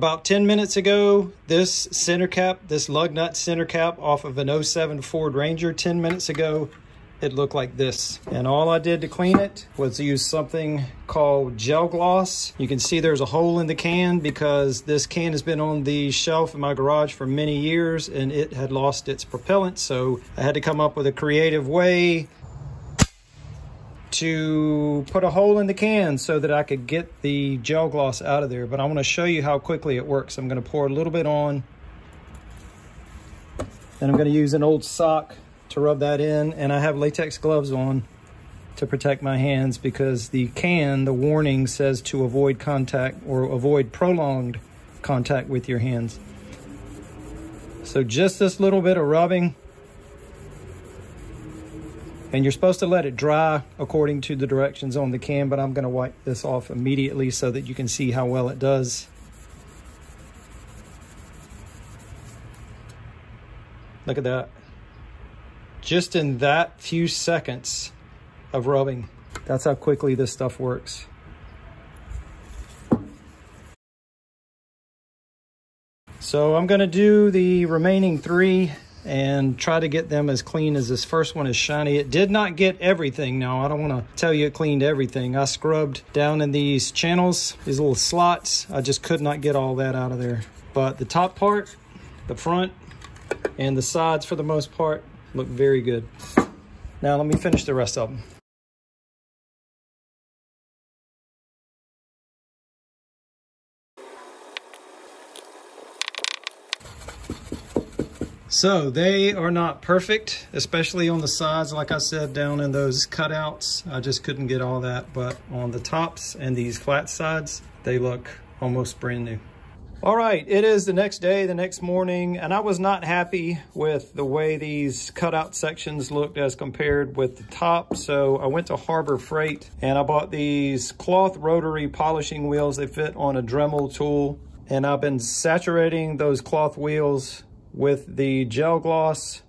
About 10 minutes ago, this center cap, this lug nut center cap off of an 07 Ford Ranger, 10 minutes ago, it looked like this. And all I did to clean it was use something called gel gloss. You can see there's a hole in the can because this can has been on the shelf in my garage for many years and it had lost its propellant. So I had to come up with a creative way to put a hole in the can so that I could get the gel gloss out of there. But I want to show you how quickly it works. I'm going to pour a little bit on, and I'm going to use an old sock to rub that in, and I have latex gloves on to protect my hands because the can, the warning says to avoid contact or avoid prolonged contact with your hands. So just this little bit of rubbing, and you're supposed to let it dry according to the directions on the can, but I'm going to wipe this off immediately so that you can see how well it does. Look at that. Just in that few seconds of rubbing, that's how quickly this stuff works. So I'm going to do the remaining 3 and try to get them as clean as this first one is shiny. It did not get everything. Now, I don't want to tell you it cleaned everything. I scrubbed down in these channels, these little slots. I just could not get all that out of there. But the top part, the front, and the sides for the most part look very good. Now let me finish the rest of them. So they are not perfect, especially on the sides. Like I said, down in those cutouts, I just couldn't get all that. But on the tops and these flat sides, they look almost brand new. All right, it is the next day, the next morning, and I was not happy with the way these cutout sections looked as compared with the top. So I went to Harbor Freight and I bought these cloth rotary polishing wheels. They fit on a Dremel tool, and I've been saturating those cloth wheels with the gel gloss.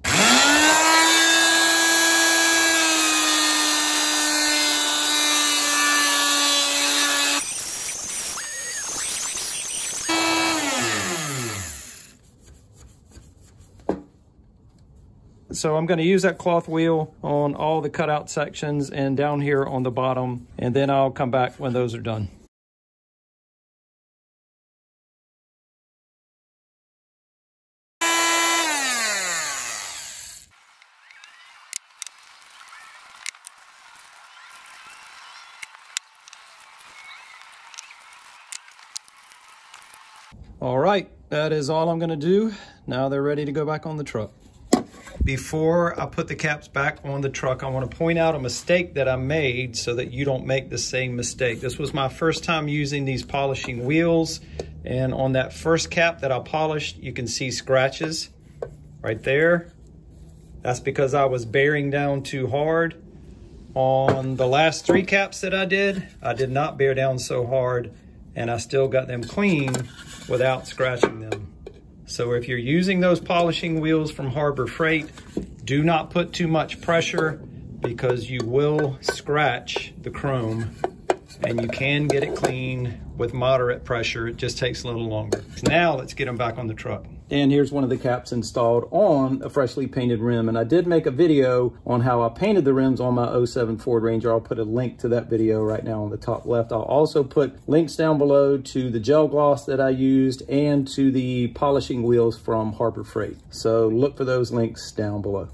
So I'm going to use that cloth wheel on all the cutout sections and down here on the bottom, and then I'll come back when those are done. All right, that is all I'm going to do. Now they're ready to go back on the truck. Before I put the caps back on the truck, I want to point out a mistake that I made so that you don't make the same mistake. This was my first time using these polishing wheels, and on that first cap that I polished, you can see scratches right there. That's because I was bearing down too hard. On the last 3 caps that I did not bear down so hard, and I still got them clean without scratching them. So if you're using those polishing wheels from Harbor Freight, do not put too much pressure because you will scratch the chrome, and you can get it clean with moderate pressure. It just takes a little longer. Now let's get them back on the truck. And here's one of the caps installed on a freshly painted rim. And I did make a video on how I painted the rims on my 07 Ford Ranger. I'll put a link to that video right now on the top left. I'll also put links down below to the gel gloss that I used and to the polishing wheels from Harbor Freight. So look for those links down below.